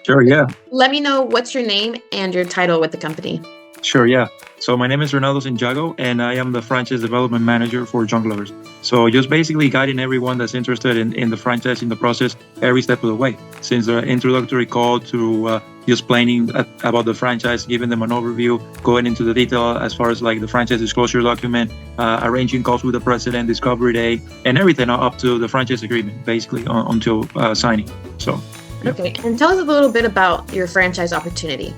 Sure, yeah. Let me know what's your name and your title with the company. Sure, yeah. So my name is Rinaldo Sintjago, and I am the franchise development manager for Junkluggers. So just basically guiding everyone that's interested in the franchise in the process every step of the way, since the introductory call to just planning about the franchise, giving them an overview, going into the detail as far as like the franchise disclosure document, arranging calls with the president, discovery day, and everything up to the franchise agreement, basically until signing. So. Yeah. Okay, and tell us a little bit about your franchise opportunity.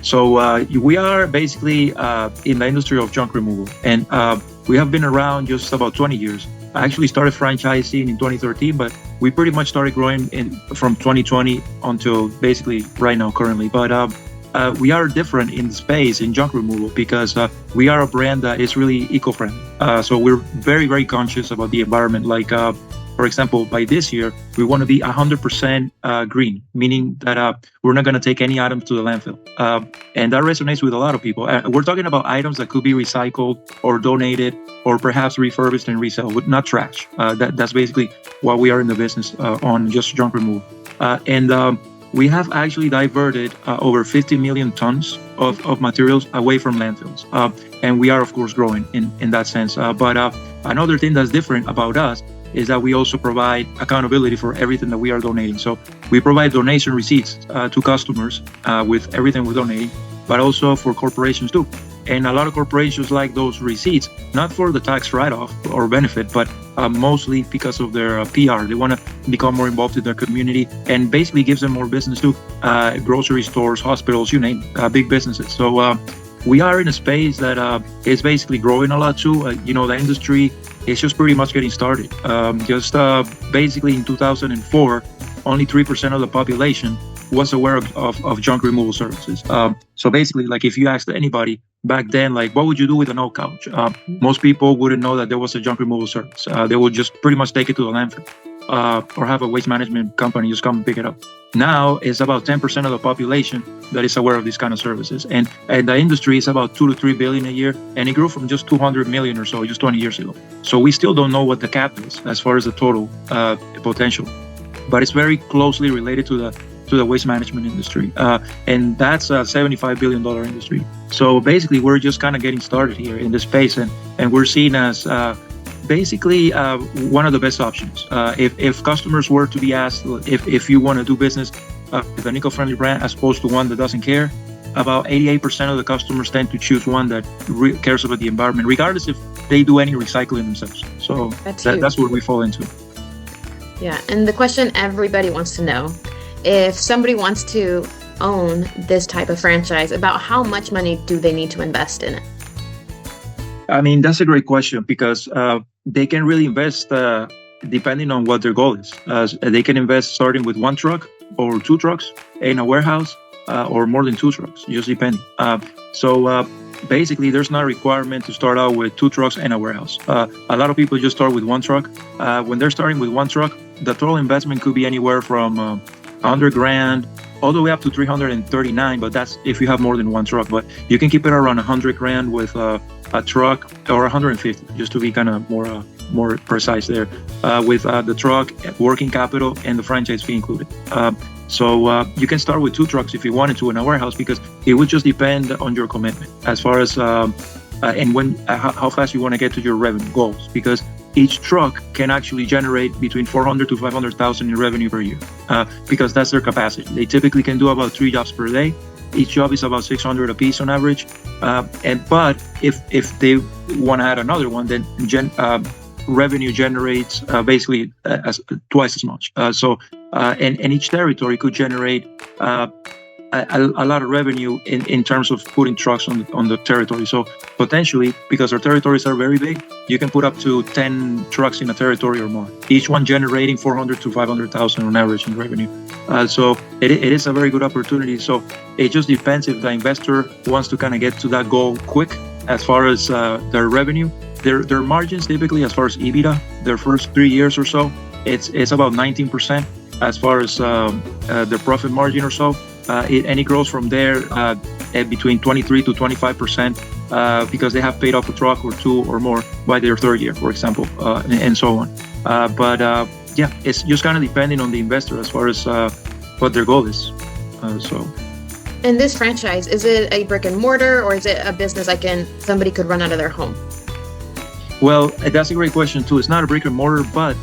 So we are basically in the industry of junk removal, and we have been around just about 20 years. I actually started franchising in 2013, but we pretty much started growing from 2020 until basically right now currently. But we are different in the space in junk removal because we are a brand that is really eco-friendly. So we're very, very conscious about the environment. Like, for example, by this year, we want to be 100% green, meaning that we're not going to take any items to the landfill. And that resonates with a lot of people. We're talking about items that could be recycled or donated or perhaps refurbished and resell, but not trash. That's basically what we are in the business on, just junk removal. And we have actually diverted over 50 million tons of materials away from landfills. And we are, of course, growing in that sense. But another thing that's different about us is that we also provide accountability for everything that we are donating. So we provide donation receipts to customers with everything we're donating, but also for corporations too. And a lot of corporations like those receipts, not for the tax write-off or benefit, but mostly because of their PR. They want to become more involved in their community and basically gives them more business too. Grocery stores, hospitals, you name it, big businesses. So we are in a space that is basically growing a lot too. The industry is just pretty much getting started. Basically in 2004, only 3% of the population was aware of junk removal services. So basically, like if you asked anybody back then, like what would you do with an old couch? Most people wouldn't know that there was a junk removal service. They would just pretty much take it to the landfill or have a waste management company just come and pick it up. Now it's about 10% of the population that is aware of these kind of services. And the industry is about 2 to 3 billion a year. And it grew from just 200 million or so just 20 years ago. So we still don't know what the cap is as far as the total potential. But it's very closely related to the waste management industry. And that's a $75 billion industry. So basically, we're just kind of getting started here in this space. And we're seen as basically one of the best options. If customers were to be asked if you want to do business with an eco-friendly brand as opposed to one that doesn't care, about 88% of the customers tend to choose one that cares about the environment, regardless if they do any recycling themselves. So that's where we fall into. Yeah, and the question everybody wants to know, if somebody wants to own this type of franchise, about how much money do they need to invest in it? I mean, that's a great question because they can really invest depending on what their goal is. They can invest starting with one truck or two trucks in a warehouse or more than two trucks, just depending. So basically, there's not a requirement to start out with two trucks and a warehouse. A lot of people just start with one truck. When they're starting with one truck, the total investment could be anywhere from $100,000 all the way up to 339, but that's if you have more than one truck. But you can keep it around $100,000 with a truck, or 150, just to be kind of more precise there, with the truck, working capital, and the franchise fee included. So you can start with two trucks if you wanted to in a warehouse, because it would just depend on your commitment as far as and how fast you want to get to your revenue goals, because each truck can actually generate between 400 to 500,000 in revenue per year, because that's their capacity. They typically can do about 3 jobs per day. Each job is about 600 a piece on average. But if they want to add another one, then revenue generates basically twice as much. And each territory could generate a lot of revenue in terms of putting trucks on the territory. So potentially, because our territories are very big, you can put up to 10 trucks in a territory or more, each one generating 400 to 500,000 on average in revenue. So it is a very good opportunity. So it just depends if the investor wants to kind of get to that goal quick as far as their revenue. Their margins typically, as far as EBITDA, their first 3 years or so, it's about 19% as far as their profit margin or so. And it grows from there at between 23 to 25% because they have paid off a truck or two or more by their third year, for example, and so on. But it's just kind of depending on the investor as far as what their goal is. So. And this franchise, is it a brick and mortar or is it a business somebody could run out of their home? Well, that's a great question too. It's not a brick and mortar, but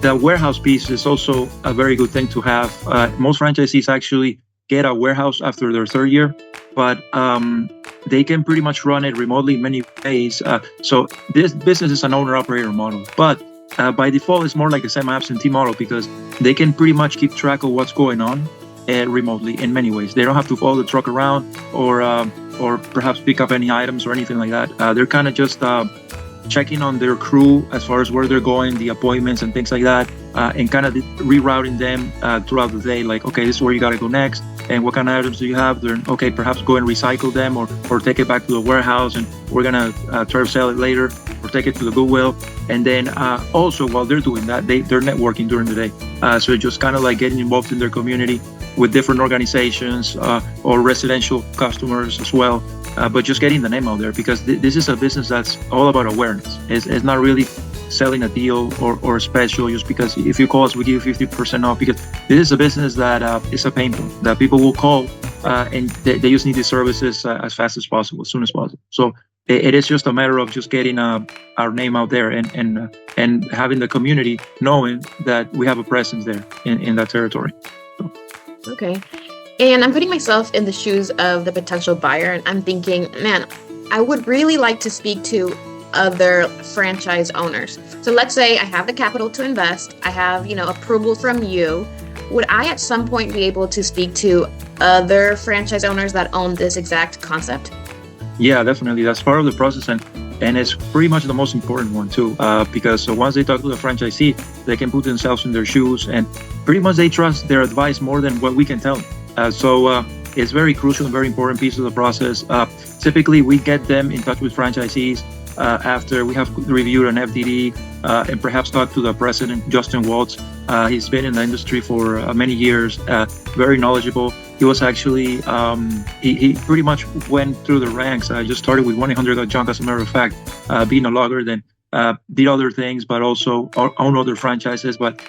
the warehouse piece is also a very good thing to have. Most franchisees actually get a warehouse after their third year, but they can pretty much run it remotely in many ways. So this business is an owner-operator model, but by default, it's more like a semi-absentee model because they can pretty much keep track of what's going on remotely in many ways. They don't have to follow the truck around or perhaps pick up any items or anything like that. They're kind of just checking on their crew as far as where they're going, the appointments and things like that, and kind of rerouting them throughout the day. Like, okay, this is where you got to go next, and what kind of items do you have? Then, okay, perhaps go and recycle them or take it back to the warehouse, and we're gonna try to sell it later or take it to the Goodwill. And then also while they're doing that, they're networking during the day. So just kind of like getting involved in their community with different organizations or residential customers as well. But just getting the name out there because this is a business that's all about awareness. It's not really selling a deal or a special just because if you call us, we give you 50% off, because this is a business that is a pain point that people will call and they just need these services as fast as possible, as soon as possible. So it is just a matter of just getting our name out there and having the community knowing that we have a presence there in that territory. So. Okay. And I'm putting myself in the shoes of the potential buyer, and I'm thinking, man, I would really like to speak to other franchise owners. So let's say I have the capital to invest, I have, approval from you. Would I at some point be able to speak to other franchise owners that own this exact concept? Yeah, definitely. That's part of the process, and it's pretty much the most important one too, because once they talk to the franchisee, they can put themselves in their shoes, and pretty much they trust their advice more than what we can tell them. So it's very crucial and very important piece of the process. Typically, we get them in touch with franchisees after we have reviewed an FDD and perhaps talked to the president, Justin Waltz. He's been in the industry for many years, very knowledgeable. He was actually, he pretty much went through the ranks. I just started with 1-800-GOT-JUNK, as a matter of fact, being a logger, then did other things, but also own other franchises, but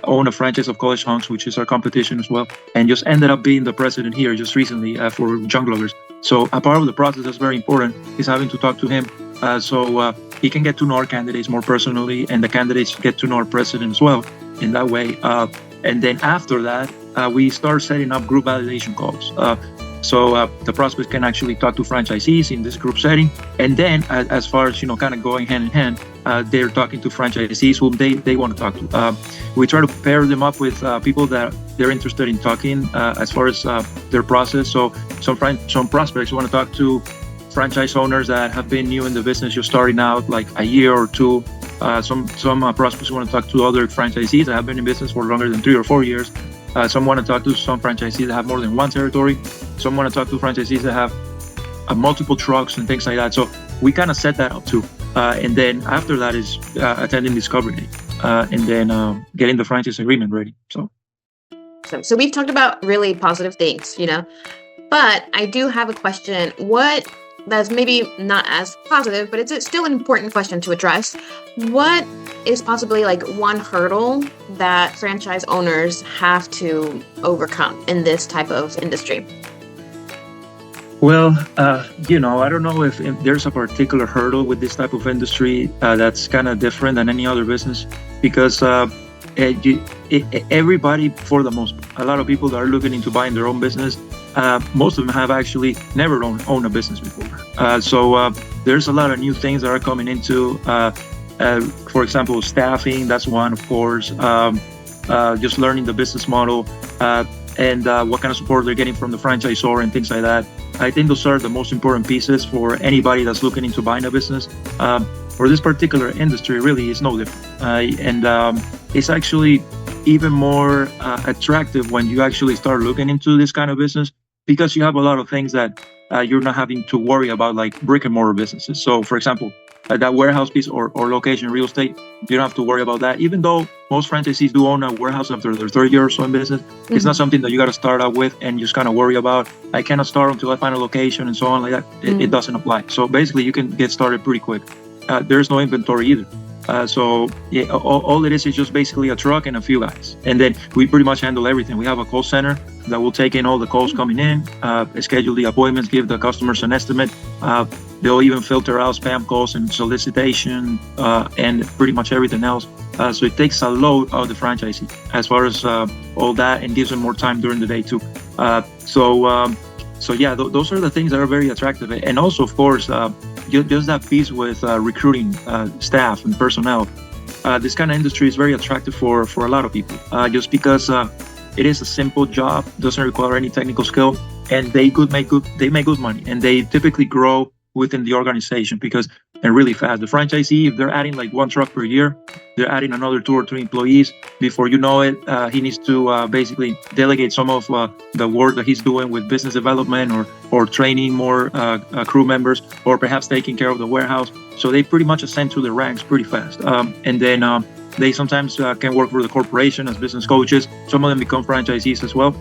own a franchise of College Hunks, which is our competition as well, and just ended up being the president here just recently for Junkluggers. So a part of the process that's very important is having to talk to him so he can get to know our candidates more personally, and the candidates get to know our president as well in that way. And then after that, we start setting up group validation calls. So the prospect can actually talk to franchisees in this group setting. And then as far as, kind of going hand in hand, they're talking to franchisees whom they want to talk to. We try to pair them up with people that they're interested in talking as far as their process. So some prospects want to talk to franchise owners that have been new in the business, just starting out like a year or two. Some prospects want to talk to other franchisees that have been in business for longer than 3 or 4 years. Some want to talk to some franchisees that have more than one territory. Some want to talk to franchisees that have multiple trucks and things like that. So we kind of set that up too. And then after that is attending discovery day and then getting the franchise agreement ready. So we've talked about really positive things, but I do have a question. What that's maybe not as positive, but it's still an important question to address. What is possibly like one hurdle that franchise owners have to overcome in this type of industry? Well, I don't know if there's a particular hurdle with this type of industry that's kind of different than any other business, because everybody, for the most part, a lot of people that are looking into buying their own business, most of them have actually never owned a business before. So there's a lot of new things that are coming into, for example, staffing, that's one, of course, just learning the business model and what kind of support they're getting from the franchisor and things like that. I think those are the most important pieces for anybody that's looking into buying a business. For this particular industry, really, it's no different. And it's actually even more attractive when you actually start looking into this kind of business, because you have a lot of things that you're not having to worry about, like brick and mortar businesses. So, for example, that warehouse piece or location real estate, you don't have to worry about that. Even though most franchisees do own a warehouse after their third year or so in business, it's not something that you got to start out with and just kind of worry about. I cannot start until I find a location and so on like that. It doesn't apply. So basically, you can get started pretty quick. There's no inventory either. So yeah, all it is just basically a truck and a few guys, and then we pretty much handle everything. We have a call center that will take in all the calls coming in, schedule the appointments, give the customers an estimate. They'll even filter out spam calls and solicitation, and pretty much everything else. So it takes a load out of the franchisee as far as all that, and gives them more time during the day too. So yeah, those are the things that are very attractive. And also, of course, just that piece with recruiting staff and personnel. This kind of industry is very attractive for a lot of people, just because it is a simple job, doesn't require any technical skill, and they make good money, and they typically grow within the organization and really fast. The franchisee, if they're adding like one truck per year, they're adding another 2 or 3 employees. Before you know it, he needs to basically delegate some of the work that he's doing with business development or training more crew members, or perhaps taking care of the warehouse. So they pretty much ascend to the ranks pretty fast. And then they sometimes can work for the corporation as business coaches. Some of them become franchisees as well.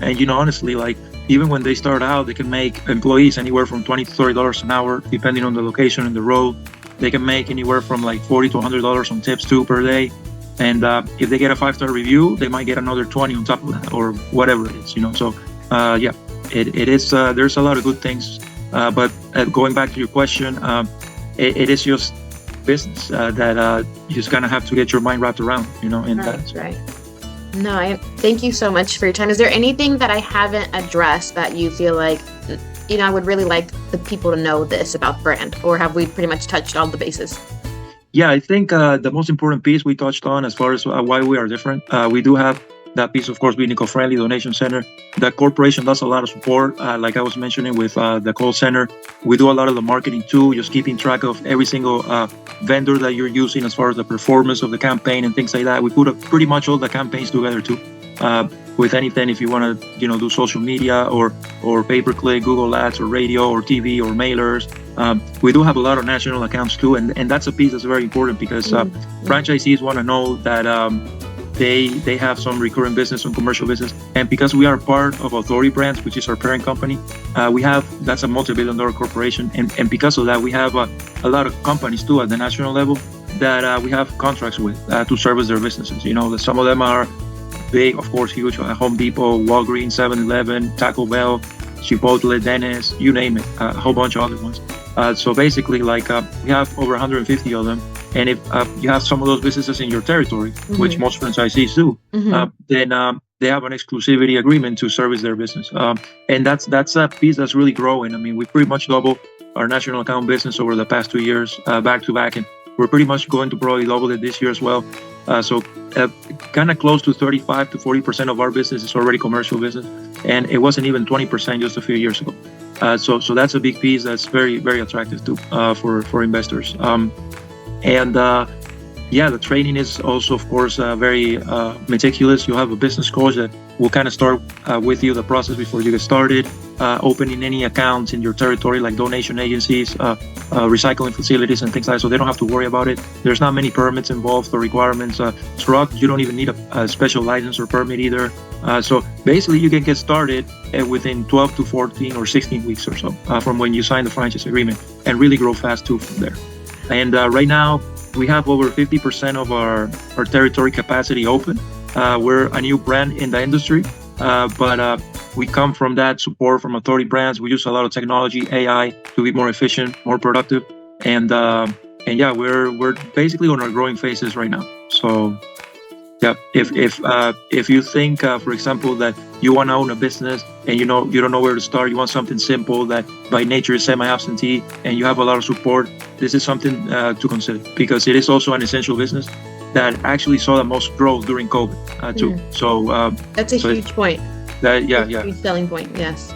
And honestly, like, even when they start out, they can make employees anywhere from $20 to $30 an hour, depending on the location and the role. They can make anywhere from like $40 to $100 on tips too per day. And if they get a 5-star review, they might get another 20 on top of that, or whatever it is, So yeah, it is. There's a lot of good things. But going back to your question, it is just business that you just kind of have to get your mind wrapped around, And that's right. No, thank you so much for your time. Is there anything that I haven't addressed that you feel like, I would really like the people to know this about brand, or have we pretty much touched all the bases? Yeah, I think the most important piece we touched on as far as why we are different. We do have that piece, of course, being eco-friendly, donation center. The corporation does a lot of support, like I was mentioning with the call center. We do a lot of the marketing too, just keeping track of every single vendor that you're using as far as the performance of the campaign and things like that. We put pretty much all the campaigns together too. With anything, if you want to, do social media or pay-per-click, Google Ads, or radio, or TV, or mailers. We do have a lot of national accounts too, and that's a piece that's very important, because franchisees want to know that they have some recurring business, some commercial business, and because we are part of Authority Brands, which is our parent company, that's a multi-billion-dollar corporation, and because of that, we have a lot of companies too at the national level that we have contracts with to service their businesses. Some of them are big, of course, huge. Home Depot, Walgreens, 7-Eleven, Taco Bell, Chipotle, Dennis, you name it, a whole bunch of other ones. So basically, like, we have over 150 of them. And if you have some of those businesses in your territory, which most franchisees do, then they have an exclusivity agreement to service their business. And that's a piece that's really growing. I mean, we pretty much doubled our national account business over the past 2 years, back to back. And we're pretty much going to probably double it this year as well. So kind of close to 35 to 40% of our business is already commercial business. And it wasn't even 20% just a few years ago. So that's a big piece that's very, very attractive too for investors. The training is also, of course, very meticulous. You have a business coach that will kind of start with you the process before you get started, opening any accounts in your territory, like donation agencies, recycling facilities, and things like that, so they don't have to worry about it. There's not many permits involved or requirements. Truck, you don't even need a special license or permit either. So basically, you can get started within 12 to 14 or 16 weeks or so from when you sign the franchise agreement, and really grow fast too from there. And right now, we have over 50% of our territory capacity open. We're a new brand in the industry, but we come from that support from Authority Brands. We use a lot of technology, AI, to be more efficient, more productive, and yeah, we're basically on our growing phases right now. So yeah, if you think, for example, that you want to own a business and you don't know where to start, you want something simple that by nature is semi-absentee, and you have a lot of support, this is something to consider, because it is also an essential business that actually saw the most growth during COVID too. So that's a huge point. Huge selling point. Yes.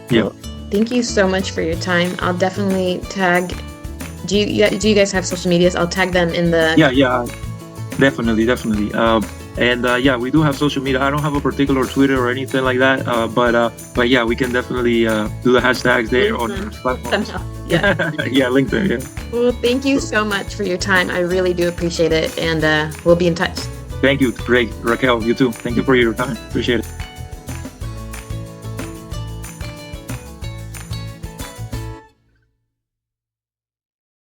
Yeah. Well, thank you so much for your time. I'll definitely tag. Do you guys have social medias? I'll tag them in the. Yeah. Definitely. We do have social media. I don't have a particular Twitter or anything like that, but yeah, we can definitely do the hashtags there on our platforms. Yeah. Yeah, LinkedIn. Yeah. Well, thank you so much for your time. I really do appreciate it, and we'll be in touch. Thank you. Great, Raquel. You too. Thank you for your time. Appreciate it.